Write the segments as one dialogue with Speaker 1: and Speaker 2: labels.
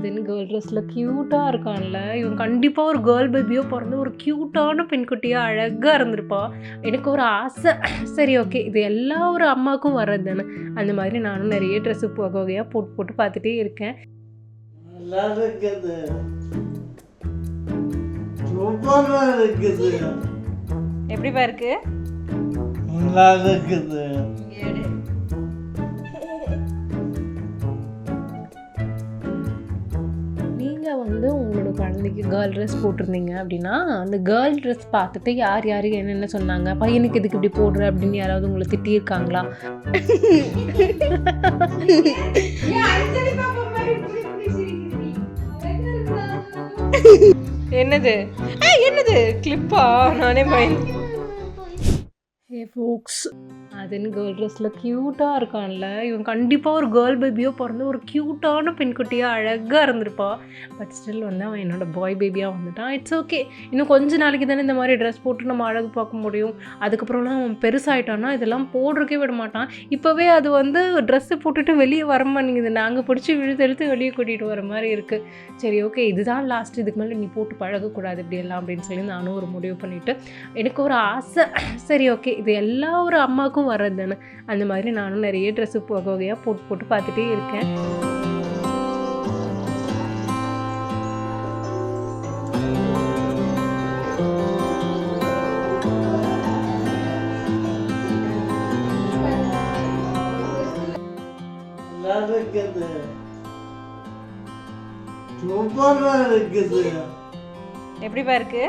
Speaker 1: தென் girl ட்ரெஸ்ஸில் க்யூட்டாக இருக்கான்ல, இவன் கண்டிப்பாக ஒரு கேர்ள் பேபியோ பிறந்து ஒரு க்யூட்டான பெண்குட்டியாக அழகாக இருந்திருப்பா. எனக்கு ஒரு ஆசை, சரி ஓகே இது எல்லா ஒரு அம்மாவுக்கும் வர்றது தானே. அந்த மாதிரி நானும் நிறைய ட்ரெஸ்ஸு வகையாக போட்டு போட்டு பார்த்துட்டே இருக்கேன். எப்படிப்பா இருக்கு? நீங்கள் வந்து உங்களோட குழந்தைக்கு கேர்ள் ட்ரெஸ் போட்டிருந்தீங்க அப்படின்னா அந்த கேர்ள் ட்ரெஸ் பார்த்துட்டு யார் யார் என்னென்ன சொன்னாங்க, பையனுக்கு எதுக்கு இப்படி போடுற அப்படின்னு யாராவது உங்களை திட்டியிருக்காங்களா? என்னது என்னது கிளிப்பா? நானே பயந்து. ஹே ஃபோக்ஸ், அதன் கேர்ள் ட்ரெஸ்ஸில் க்யூட்டாக இருக்கான்ல, இவன் கண்டிப்பாக ஒரு கேர்ள் பேபியோ பிறந்து ஒரு க்யூட்டான பெண்குட்டியாக அழகாக இருந்திருப்பா. பட் ஸ்டில் வந்து அவன் என்னோடய பாய் பேபியாக வந்துட்டான். இட்ஸ் ஓகே, இன்னும் கொஞ்சம் நாளைக்கு தானே இந்த மாதிரி ட்ரெஸ் போட்டு நம்ம அழகு பார்க்க முடியும். அதுக்கப்புறம்லாம் அவன் பெருசாகிட்டான்னா இதெல்லாம் போடுறக்கே விட மாட்டான். இப்போவே அது வந்து ட்ரெஸ்ஸை போட்டுட்டு வெளியே வர மாட்டேங்குது, நாங்கள் பிடிச்சி இழுத்து வெளியே கூட்டிகிட்டு வர மாதிரி இருக்குது. சரி ஓகே இதுதான் லாஸ்ட், இதுக்கு மேலே நீ போட்டு பழகக்கூடாது இப்படியெல்லாம் அப்படின்னு சொல்லி நானும் ஒரு முடிவு பண்ணிவிட்டு, எனக்கு ஒரு ஆசை, சரி ஓகே இது எல்லா ஒரு அம்மாவுக்கும் வர்றது தானே. அந்த மாதிரி நானும் நிறைய ட்ரெஸ்ஸு வகையாக போட்டு போட்டு பார்த்துட்டே இருக்கேன். எப்படிப்பா இருக்கு?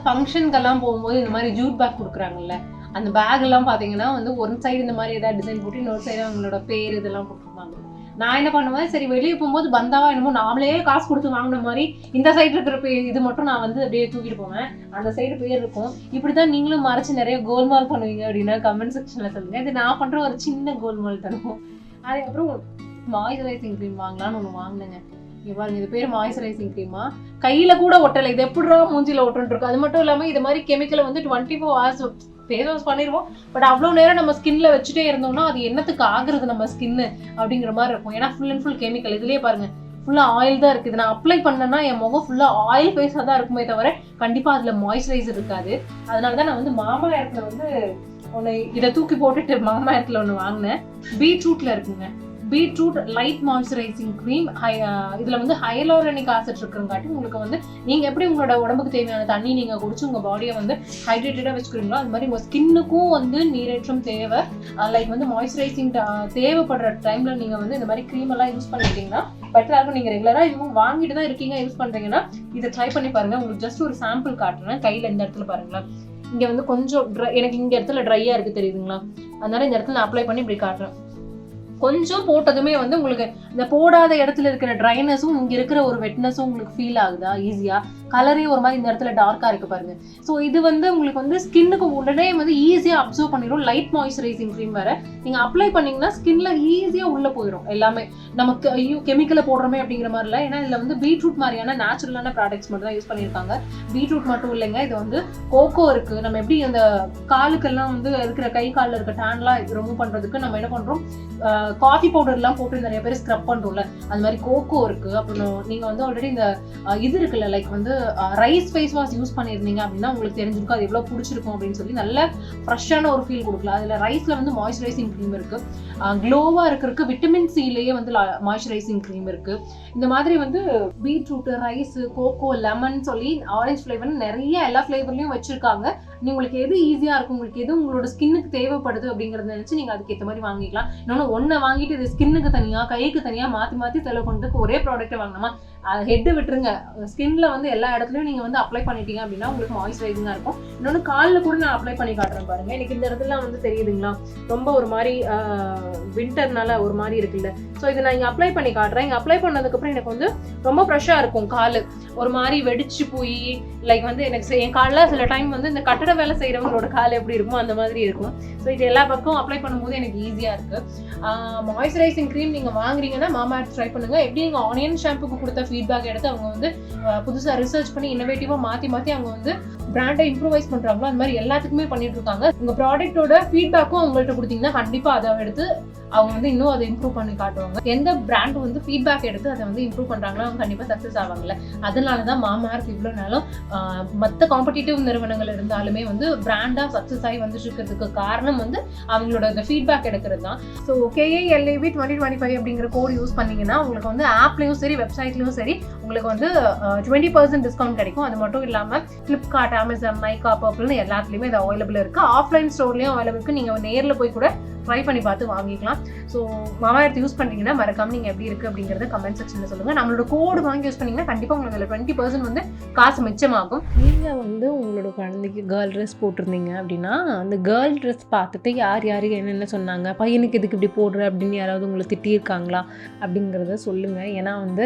Speaker 1: ஃபங்க்ஷனுக்கெல்லாம் போகும்போது இந்த மாதிரி ஜூட் பேக் கொடுக்குறாங்கல்ல, அந்த பேக்லாம் பார்த்தீங்கன்னா வந்து ஒரு சைடு இந்த மாதிரி ஏதாவது டிசைன் போட்டு இன்னொரு சைடு அவங்களோட பேர் இதெல்லாம் போட்டிருப்பாங்க. நான் என்ன பண்ணுவேன், சரி வெளியே போகும்போது பந்தாவா என்னமோ நாமளே காசு கொடுத்து வாங்கின மாதிரி இந்த சைடு இருக்கிற இது மட்டும் நான் வந்து அப்படியே தூக்கிட்டு போவேன், அந்த சைடு பேர் இருக்கும். இப்படி தான் நீங்களும் மறைச்சு நிறைய கோல்மால் பண்ணுவீங்க அப்படின்னா கமெண்ட் செக்ஷனில் சொல்லுங்கள். இது நான் பண்ணுற ஒரு சின்ன கோல்மால் தருவோம். அதுக்கப்புறம் மாய்ஸ்சரைசிங் க்ரீம் வாங்கலான்னு ஒன்று வாங்கினேங்க. இங்கே பாருங்க, இது பேர் மாய்ஸ்சரைசிங் க்ரீமா, கையில் கூட ஒட்டலை. இது எப்படிரா மூஞ்சியில் ஒட்டுன்ட்டு இருக்கும். அது மட்டும் இல்லாமல் இது மாதிரி கெமிக்கலை வந்து 24 hours ஃபேஸ் வாஷ் பண்ணிடுவோம். பட் அவ்வளோ நேரம் நம்ம ஸ்கின்ல வச்சுட்டே இருந்தோம்னா அது என்னத்துக்கு ஆகுறது நம்ம ஸ்கின்னு அப்படிங்கிற மாதிரி இருக்கும். ஏன்னா ஃபுல் அண்ட் ஃபுல் கெமிக்கல். இதுலேயே பாருங்க ஃபுல்லாக ஆயில் தான் இருக்குது. நான் அப்ளை பண்ணேன்னா என் முகம் ஃபுல்லாக ஆயில் ஃபேஸாக தான் இருக்குமே தவிர கண்டிப்பாக அதில் மாய்ஸ்சரைசர் இருக்காது. அதனால தான் நான் வந்து மாமா இடத்துல வந்து ஒன்று இதை தூக்கி போட்டுட்டு மாமா இடத்துல ஒன்று வாங்கினேன். பீட்ரூட்டில் இருக்குங்க, பீட்ரூட் லைட் மாய்ஸ்சரைசிங் க்ரீம். இதில் வந்து ஹையலூரோனிக் ஆசிட் இருக்கிறங்காட்டி உங்களுக்கு வந்து நீங்கள் எப்படி உங்களோட உடம்புக்கு தேவையான தண்ணி நீங்கள் குடிச்சு உங்கள் பாடியை வந்து ஹைட்ரேட்டடாக வச்சுக்கிறீங்களோ அது மாதிரி உங்கள் ஸ்கின்னுக்கும் வந்து நீரேற்றம் தேவை. லைக் வந்து மாய்ஸ்சரைசிங் தேவைப்படுற டைமில் நீங்கள் வந்து இந்த மாதிரி க்ரீம் எல்லாம் யூஸ் பண்ணிக்கிட்டீங்கன்னா பெட்டராக இருக்கும். நீங்கள் ரெகுலராக இதுவும் வாங்கிட்டு தான் இருக்கீங்க, யூஸ் பண்ணுறீங்கன்னா இதை ட்ரை பண்ணி பாருங்கள். உங்களுக்கு ஜஸ்ட் ஒரு சாம்பிள் காட்டுறேன். கையில் இந்த இடத்துல பாருங்களேன், இங்கே வந்து கொஞ்சம் எனக்கு இங்கே இடத்துல ட்ரையாக இருக்குது தெரியுதுங்களா, அதனால இந்த இடத்துல நான் அப்ளை பண்ணி இப்படி காட்டுறேன். கொஞ்சம் போட்டதுமே வந்து உங்களுக்கு இந்த போடாத இடத்துல இருக்கிற ட்ரைனஸும் இங்கே இருக்கிற ஒரு வெட்னஸும் உங்களுக்கு ஃபீல் ஆகுதா ஈஸியாக. கலரே ஒரு மாதிரி இந்த இடத்துல டார்க்காக இருக்குது பாருங்கள். ஸோ இது வந்து உங்களுக்கு வந்து ஸ்கின்னுக்கு உடனே வந்து ஈஸியாக அப்சர்வ் பண்ணிடும். லைட் மாய்ஸ்சரைசிங் க்ரீம் வேறு நீங்கள் அப்ளை பண்ணிங்கன்னா ஸ்கின்ல ஈஸியாக உள்ளே போயிடும். எல்லாமே நமக்கு ஐயோ கெமிக்கலை போடுறோமே அப்படிங்கிற மாதிரி இல்லை. ஏன்னா இதில் வந்து பீட்ரூட் மாதிரியான நேச்சுரலான ப்ராடக்ட்ஸ் மட்டும் தான் யூஸ் பண்ணியிருக்காங்க. பீட்ரூட் மட்டும் இல்லைங்க, இது வந்து கோகோ இருக்குது. நம்ம எப்படி அந்த காலுக்கெல்லாம் வந்து இருக்கிற கை காலில் இருக்க டேன்லாம் ரிமூவ் பண்ணுறதுக்கு நம்ம என்ன பண்ணுறோம், காஃபி பவுடர்லாம் போட்டு நிறைய பேர் ஸ்க்ரப் பண்ணுறோம்ல, அது மாதிரி கோகோ இருக்குது. அப்புறம் நீங்கள் வந்து ஆல்ரெடி இந்த இது இருக்குல்ல, லைக் வந்து ரைஸ் ஃபேஸ் வாஷ் யூஸ் பண்ணியிருந்தீங்க அப்படின்னா உங்களுக்கு தெரிஞ்சிருக்கும் அது எவ்வளோ பிடிச்சிருக்கும் அப்படின்னு சொல்லி நல்ல ஃப்ரெஷ்ஷான ஒரு ஃபீல் கொடுக்கலாம். அதில் ரைஸில் வந்து மாய்ஸ்சரைசிங் க்ரீம் இருக்குது, க்ளோவாக இருக்கிறதுக்கு விட்டமின் சிலேயே வந்து மாய்ஸ்சரைசிங் க்ரீம் இருக்குது. இந்த மாதிரி வந்து பீட்ரூட்டு, ரைஸு, கோகோ, லெமன் சொல்லி ஆரஞ்சு ஃப்ளேவர்னு நிறைய எல்லா ஃப்ளேவர்லையும் வச்சுருக்காங்க. உங்களுக்கு எது ஈஸியாக இருக்கும், உங்களுக்கு எது உங்களோட ஸ்கின்னுக்கு தேவைப்படுது அப்படிங்கிறத நினச்சி நீங்கள் அதுக்கு ஏற்ற மாதிரி வாங்கிக்கலாம். இன்னொன்று ஒன்றை வாங்கிட்டு இது ஸ்கின்னுக்கு தனியாக கைக்கு தனியாக மாற்றி செலவு பண்ணுறதுக்கு ஒரே ப்ராடக்ட்டை வாங்கினோமா ஹெட்டு விட்டுருங்க. ஸ்கின்ல வந்து எல்லா இடத்துலையும் நீங்கள் வந்து அப்ளை பண்ணிட்டீங்க அப்படின்னா உங்களுக்கு மாய்ஸ்சரைசிங்காக இருக்கும். இன்னொன்று காலில் கூட நான் அப்ளை பண்ணி காட்டுறேன் பாருங்கள். எனக்கு இந்த இடத்துல வந்து தெரியுதுங்களா, ரொம்ப ஒரு மாதிரி வின்டர்னால ஒரு மாதிரி இருக்குல்ல. ஸோ இது நான் இங்கே அப்ளை பண்ணி காட்டுறேன். இங்கே அப்ளை பண்ணதுக்கப்புறம் எனக்கு வந்து ரொம்ப ஃப்ரெஷ்ஷாக இருக்கும். கால் ஒரு மாதிரி வெடிச்சு போய் லைக் வந்து எனக்கு என் காலில் சில டைம் வந்து இந்த கட்டட வேலை செய்கிறவங்களோட கால் எப்படி இருக்குமோ அந்த மாதிரி இருக்கும். ஸோ இது எல்லா பக்கம் அப்ளை பண்ணும்போது எனக்கு ஈஸியாக இருக்குது. மாய்ஸ்சரைசிங் க்ரீம் நீங்கள் வாங்குறீங்கன்னா மாமா எர்த் ட்ரை பண்ணுங்கள். எப்படி நீங்கள் ஆனியன் ஷாம்புக்கு கொடுத்த ஃபீட்பேக் எடுத்து அவங்க வந்து புதுசாக ரிசர்ச் பண்ணி இன்னோவேட்டிவாக மாற்றி அவங்க வந்து பிராண்டை இம்ப்ரூவைஸ் பண்ணுறாங்களோ அந்த மாதிரி எல்லாத்துக்குமே பண்ணிட்டு இருக்காங்க. உங்கள் ப்ராடக்ட்டோட ஃபீட்பேக்கும் அவங்கள்ட்ட கொடுத்தீங்கன்னா கண்டிப்பாக அதை எடுத்து அவங்க வந்து இன்னும் அதை இம்ப்ரூவ் பண்ணி காட்டுவாங்க. எந்த பிராண்ட் வந்து ஃபீட்பேக் எடுத்து அதை வந்து இம்ப்ரூவ் பண்ணுறாங்களோ அவங்க கண்டிப்பாக சக்ஸஸ் ஆவாங்கல்ல. அதனால தான் மாமா எர்த் இவ்வளோ நாளும் மற்ற காம்படிட்டிவ் நிறுவனங்கள் இருந்தாலுமே வந்து பிராண்டாக சக்ஸஸ் ஆகி வந்துட்டு இருக்கிறதுக்கு காரணம் வந்து அவங்களோட அந்த ஃபீட்பேக் எடுக்கிறது தான். ஸோ KALAV 2025 அப்படிங்கிற கோட் யூஸ் பண்ணிங்கன்னா உங்களுக்கு வந்து ஆப்லேயும் சரி வெப்சைட்லேயும் சரி உங்களுக்கு வந்து 20% டிஸ்கவுண்ட் கிடைக்கும். அது மட்டும் இல்லாமல் ஃப்ளிப்கார்ட், அமேசான், நைகா, பர்பிள்னு எல்லாத்துலேயுமே இது அவைலபிள் இருக்குது. ஆஃப்லைன் ஸ்டோர்லேயும் அவைலபிள் இருக்குது. நீங்கள் நேரில் போய் கூட ட்ரை பண்ணி பார்த்து வாங்கிக்கலாம். ஸோ மாமா எர்த் யூஸ் பண்ணுறீங்கன்னா மறக்காம நீங்கள் எப்படி இருக்குது அப்படிங்கிறத கமெண்ட் செக்ஷனில் சொல்லுங்கள். நம்மளோட கோடு வாங்கி யூஸ் பண்ணிங்கன்னா கண்டிப்பாக உங்களுக்கு அதில் 20% வந்து காசு மிச்சமாகும். நீங்கள் வந்து உங்களோட குழந்தைக்கு கேர்ள் ட்ரெஸ் போட்டிருந்தீங்க அப்படின்னா அந்த கேர்ள் ட்ரெஸ் பார்த்துட்டு யார் என்னென்ன சொன்னாங்க, பையனுக்கு எதுக்கு இப்படி போடுற அப்படின்னு யாராவது உங்களை திட்டியிருக்காங்களா அப்படிங்கிறத சொல்லுங்கள். ஏன்னா வந்து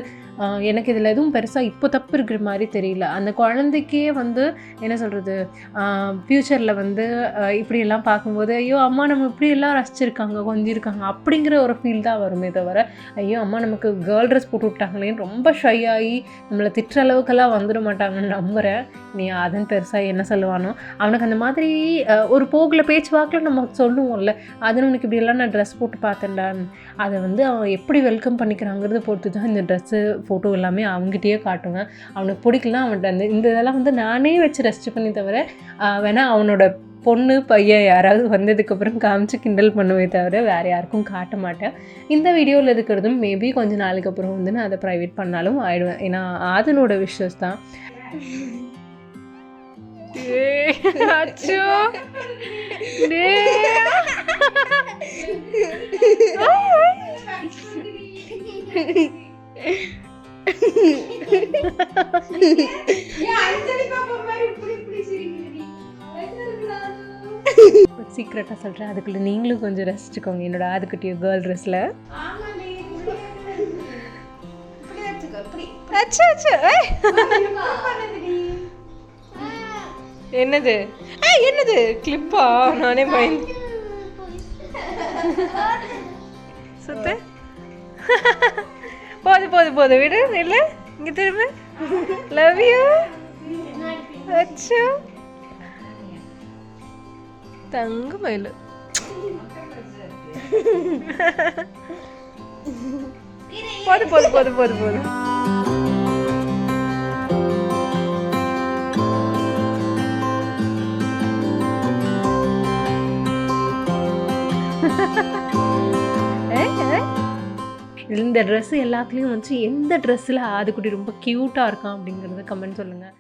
Speaker 1: எனக்கு இதில் எதுவும் பெருசாக இப்போ தப்பு இருக்கிற மாதிரி தெரியல. அந்த குழந்தைக்கே வந்து என்ன சொல்கிறது, ஃப்யூச்சரில் வந்து இப்படியெல்லாம் பார்க்கும்போது ஐயோ அம்மா நம்ம இப்படியெல்லாம் ரசிச்சிருக்காங்க, கொஞ்சிருக்காங்க அப்படிங்கிற ஒரு ஃபீல் தான் வருமே தவிர ஐயோ அம்மா நமக்கு கேர்ள் ட்ரெஸ் போட்டு விட்டாங்களேன்னு ரொம்ப ஷை ஆகி நம்மளை திட்டுற அளவுக்கெல்லாம் வந்துட மாட்டாங்கன்னு நம்புகிறேன். நீ அதன் பெருசாக என்ன சொல்லுவானோ அவனுக்கு அந்த மாதிரி ஒரு போகில் பேச்சுவாக்கில் நம்ம சொல்லுவோம்ல, அது உனக்கு இப்படியெல்லாம் நான் ட்ரெஸ் போட்டு பார்த்தேன்டான்னு, அதை வந்து அவன் எப்படி வெல்கம் பண்ணிக்கிறாங்கிறது பொறுத்து தான் இந்த ட்ரெஸ்ஸு ஃபோட்டோ எல்லாமே அவங்ககிட்டயே காட்டுவேன். அவனுக்கு பிடிக்கலாம் அவன்கிட்ட அந்த இந்த இதெல்லாம் வந்து நானே வச்சு ரெஸ்ட் பண்ணி தவிர வேணால் அவனோட பொண்ணு பையன் யாராவது வந்ததுக்கப்புறம் காமிச்சு கிண்டல் பண்ணுவே தவிர வேறு யாருக்கும் காட்ட மாட்டேன். இந்த வீடியோவில் இருக்கிறதும் மேபி கொஞ்சம் நாளுக்கு அப்புறம் வந்து நான் அதை ப்ரைவேட் பண்ணாலும் ஆயிடுவேன். ஏன்னா அதனோட விஷஸ் தான். சீக்கிரட்டாக சொல்கிறேன், அதுக்குள்ளே நீங்களும் கொஞ்சம் ரசிச்சுக்கோங்க என்னோட ஆதுக்குட்டிய கேர்ள் ட்ரெஸ்ஸில். என்னது என்னது கிளிப்பா? நானே பயந்து சுத்த போது விடு. இல்லை இங்கே திரும்ப லவ் யூ. அச்சோ தங்க மயிலு. போது இந்த ட்ரெஸ்ஸு எல்லாத்துலேயும் வந்து எந்த ட்ரெஸ்ஸில் ஆதுக்குட்டி ரொம்ப க்யூட்டாக இருக்கான் அப்படிங்கிறத கமெண்ட் சொல்லுங்கள்.